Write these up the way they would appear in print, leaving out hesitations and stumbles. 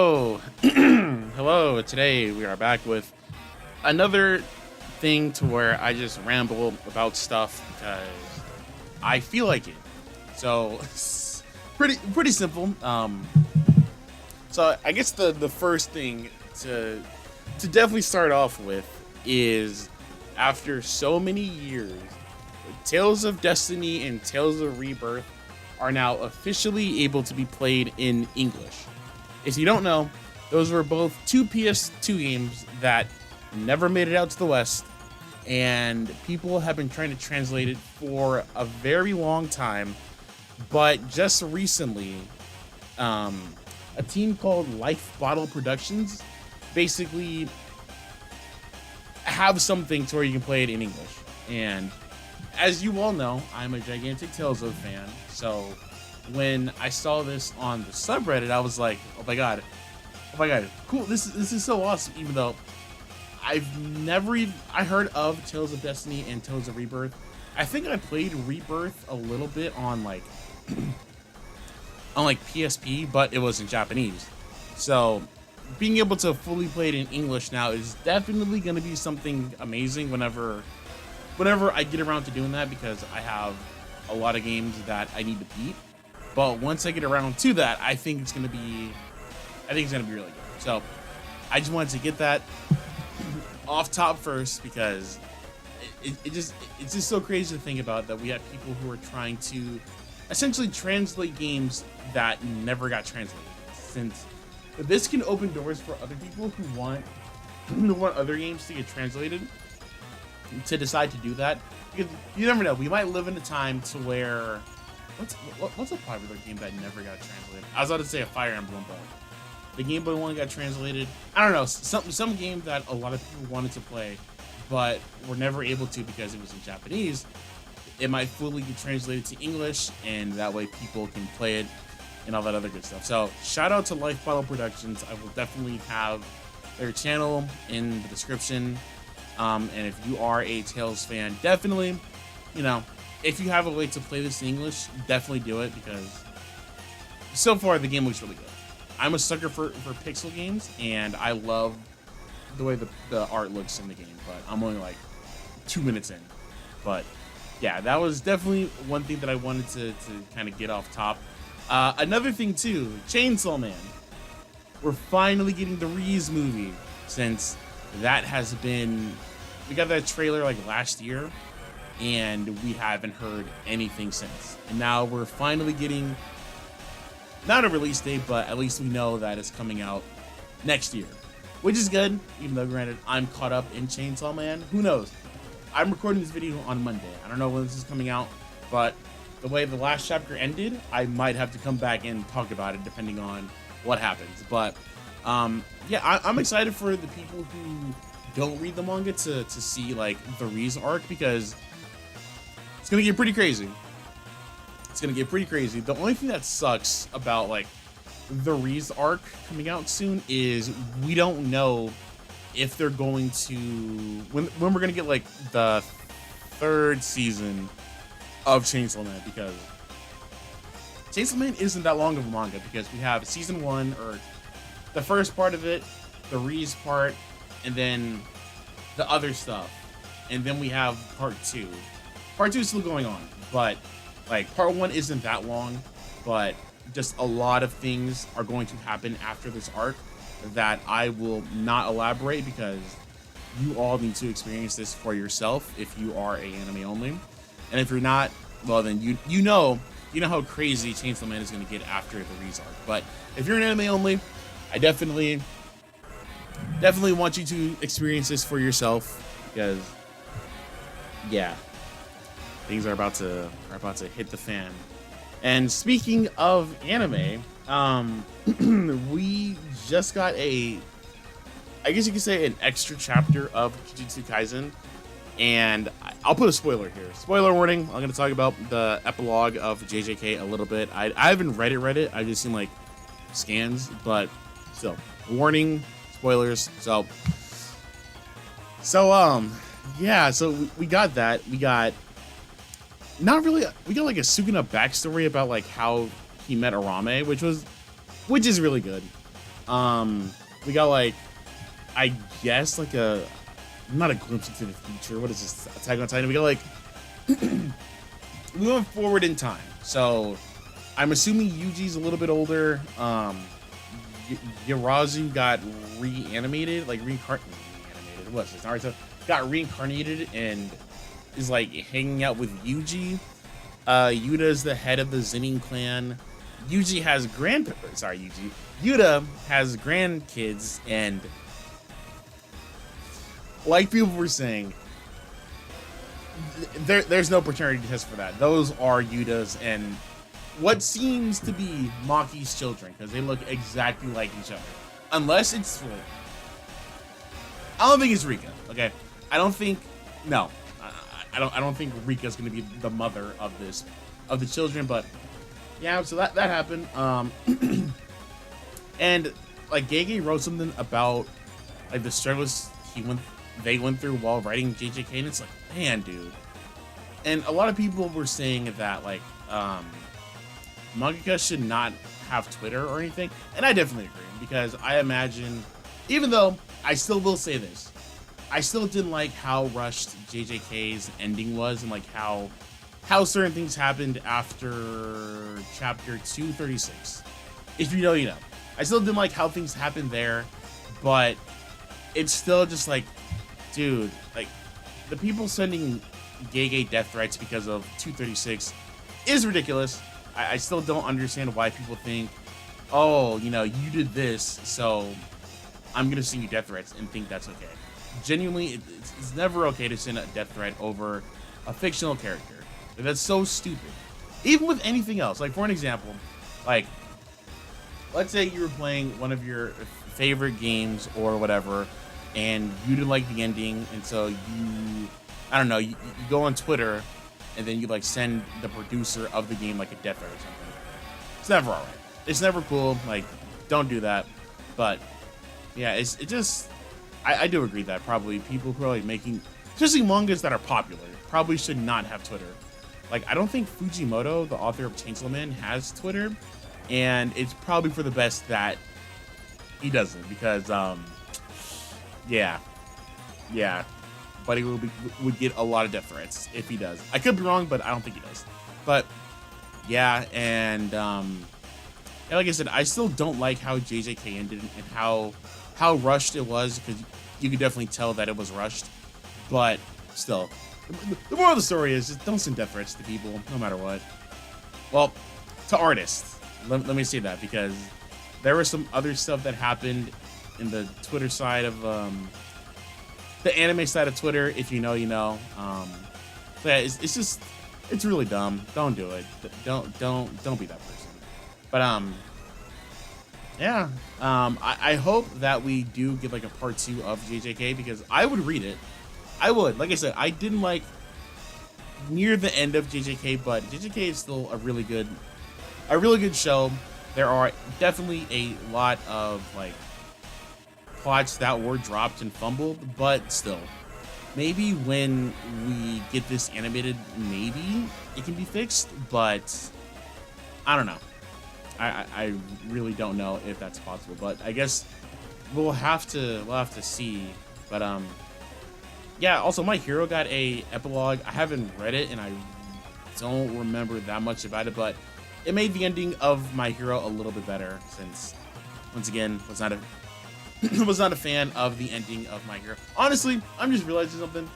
Oh, hello. Today we are back with another thing to where I just ramble about stuff because I feel like it. So it's pretty simple. So I guess the first thing to definitely start off with is after so many years, Tales of Destiny and Tales of Rebirth are now officially able to be played in English. If you don't know, those were both two PS2 games that never made it out to the West, and people have been trying to translate it for a very long time. But just recently, a team called Life Bottle Productions basically have something to where you can play it in English. And as you all know, I'm a gigantic Tales of fan, so when I saw this on the subreddit, I was like, oh my god, cool! This is so awesome. Even though I heard of Tales of Destiny and Tales of Rebirth. I think I played Rebirth a little bit on like PSP, but it was in Japanese. So being able to fully play it in English now is definitely going to be something amazing whenever I get around to doing that, because I have a lot of games that I need to beat. But once I get around to that, I think it's gonna be really good. So I just wanted to get that off top first, because it's just so crazy to think about that we have people who are trying to essentially translate games that never got translated. Since this can open doors for other people who want other games to get translated, to decide to do that, because you never know, we might live in a time to where what's a popular game that never got translated? I was about to say a Fire Emblem, but the Game Boy one got translated. I don't know, some game that a lot of people wanted to play but were never able to because it was in Japanese. It might fully get translated to English, and that way people can play it and all that other good stuff. So shout out to Life Bottle Productions. I will definitely have their channel in the description. And if you are a Tales fan, definitely, if you have a way to play this in English, definitely do it, because so far the game looks really good. I'm a sucker for pixel games, and I love the way the art looks in the game, but I'm only like 2 minutes in. But yeah, that was definitely one thing that I wanted to kind of get off top. Another thing too, Chainsaw Man. We're finally getting the Reese movie, since that has been, we got that trailer like last year, and we haven't heard anything since. And now we're finally getting, not a release date, but at least we know that it's coming out next year, which is good, even though granted I'm caught up in Chainsaw Man. Who knows? I'm recording this video on Monday. I don't know when this is coming out, but the way the last chapter ended, I might have to come back and talk about it depending on what happens. But yeah, I'm excited for the people who don't read the manga to see like the Reese arc, because it's gonna get pretty crazy. It's gonna get pretty crazy. The only thing that sucks about like the Reese arc coming out soon is we don't know if they're going to, when we're gonna get like the third season of Chainsaw Man, because Chainsaw Man isn't that long of a manga, because we have season 1, or the first part of it, the Reese part, and then the other stuff, and then we have part 2. Part 2 is still going on, but like part 1 isn't that long, but just a lot of things are going to happen after this arc that I will not elaborate, because you all need to experience this for yourself if you are a anime only. And if you're not, well then you know how crazy Chainsaw Man is going to get after the Reese arc. But if you're an anime only, I definitely want you to experience this for yourself, because yeah, things are about to hit the fan. And speaking of anime, we just got I guess you could say an extra chapter of Jujutsu Kaisen, and I'll put a spoiler here. Spoiler warning, I'm going to talk about the epilogue of JJK a little bit. I haven't read it, I've just seen like scans, but still, warning, spoilers. So yeah, so we got that. We got like a Sukuna backstory about like how he met Arame, which is really good. We got like, I guess like a, not a glimpse into the future. What is this? Attack on Titan. We got like, we went forward in time. So I'm assuming Yuji's a little bit older. Yarazu got reanimated, like reincarnated. What was it? Naruto got reincarnated and is like hanging out with Yuji. Yuta's the head of the Zenin clan. Yuji has Yuta has grandkids, and like people were saying, there's no paternity test for that. Those are Yuta's and what seems to be Maki's children, because they look exactly like each other. Unless it's like, I don't think it's Rika. Okay, I don't think. No, I don't think Rika's gonna be the mother of the children. But yeah, so that happened. And like Gege wrote something about like the struggles they went through while writing JJK, and it's like, man, dude. And a lot of people were saying that like mangaka should not have Twitter or anything, and I definitely agree, because I imagine, even though I still will say this, I still didn't like how rushed JJK's ending was, and like how certain things happened after chapter 236. If you know, you know. I still didn't like how things happened there, but it's still just like, dude, like the people sending Gege death threats because of 236 is ridiculous. I still don't understand why people think, oh, you know, you did this, so I'm gonna send you death threats and think that's okay. Genuinely, it's never okay to send a death threat over a fictional character. That's so stupid. Even with anything else, like for an example, like let's say you were playing one of your favorite games or whatever, and you didn't like the ending, and so you go on Twitter, and then you like send the producer of the game like a death threat or something. It's never alright. It's never cool. Like, don't do that. But yeah, I do agree that probably people who are like making, especially mangas that are popular, probably should not have Twitter. Like, I don't think Fujimoto, the author of Chainsaw Man, has Twitter, and it's probably for the best that he doesn't, because yeah, Buddy would get a lot of death threats if he does. I could be wrong, but I don't think he does. But yeah, and like I said, I still don't like how JJK ended and how rushed it was, because you could definitely tell that it was rushed. But still, the moral of the story is just don't send death threats to people, no matter what. Well, to artists, let me say that, because there was some other stuff that happened in the Twitter side of the anime side of Twitter. If you know, you know. So yeah, it's really dumb. Don't do it. Don't be that person. But yeah. I hope that we do get like a part 2 of JJK, because I would read it. I would. Like I said, I didn't like near the end of JJK, but JJK is still a really good show. There are definitely a lot of like plots that were dropped and fumbled, but still, maybe when we get this animated, maybe it can be fixed. But I don't know. I really don't know if that's possible, but I guess we'll have to see. But yeah, also My Hero got a epilogue. I haven't read it, and I don't remember that much about it, but it made the ending of My Hero a little bit better, since once again was not a fan of the ending of My Hero. Honestly, I'm just realizing something.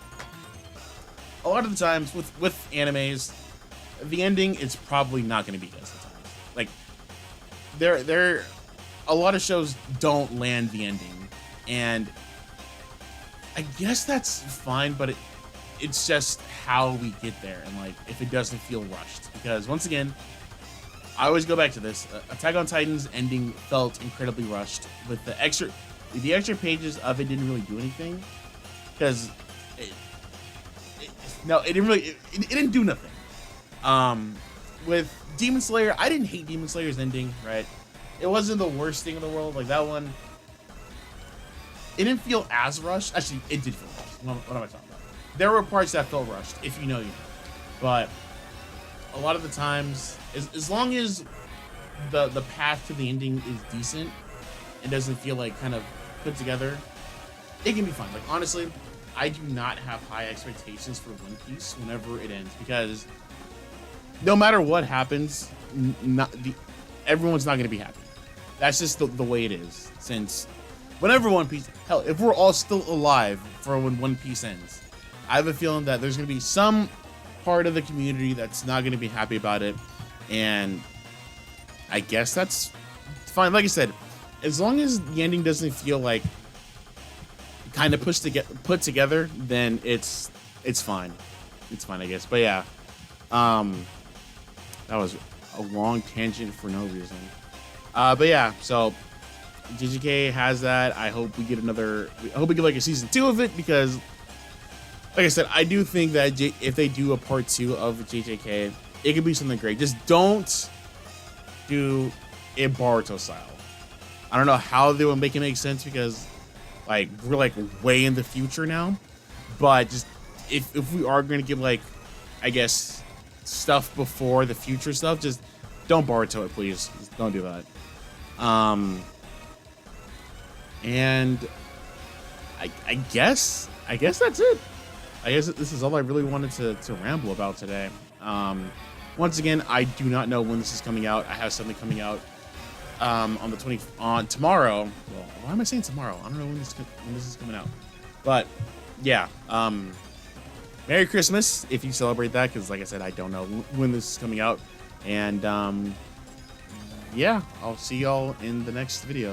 A lot of the times with animes, the ending is probably not going to be good sometimes. Like there a lot of shows don't land the ending, and I guess that's fine, but it's just how we get there, and like if it doesn't feel rushed, because once again, I always go back to this. Attack on Titan's ending felt incredibly rushed. With the extra pages of it didn't really do anything, because it didn't do nothing. With Demon Slayer, I didn't hate Demon Slayer's ending, right? It wasn't the worst thing in the world. Like that one, it didn't feel as rushed. Actually, it did feel rushed. What am I talking about? There were parts that felt rushed, if you know, you know. But a lot of the times, as long as the path to the ending is decent, and doesn't feel like kind of put together, it can be fun. Like honestly, I do not have high expectations for One Piece whenever it ends, because no matter what happens, everyone's not going to be happy. That's just the way it is. Since whenever One Piece, hell, if we're all still alive for when One Piece ends, I have a feeling that there's going to be some part of the community that's not going to be happy about it, and I guess that's fine. Like I said, as long as the ending doesn't feel like kind of put together, then it's fine. It's fine, I guess. But yeah, that was a long tangent for no reason. But yeah, so JJK has that. I hope we get another. I hope we get like a season 2 of it, because, like I said, I do think that if they do a part 2 of JJK, it could be something great. Just don't do it Boruto style. I don't know how they would make it make sense, because like we're like way in the future now. But just if we are going to give like, I guess, stuff before the future stuff, just don't Boruto it, please. Just don't do that. And I guess that's it. I guess this is all I really wanted to ramble about today. Once again, I do not know when this is coming out. I have something coming out on tomorrow. Well, why am I saying tomorrow? I don't know when this is coming out. But yeah, Merry Christmas if you celebrate that, because like I said, I don't know when this is coming out. And yeah, I'll see y'all in the next video.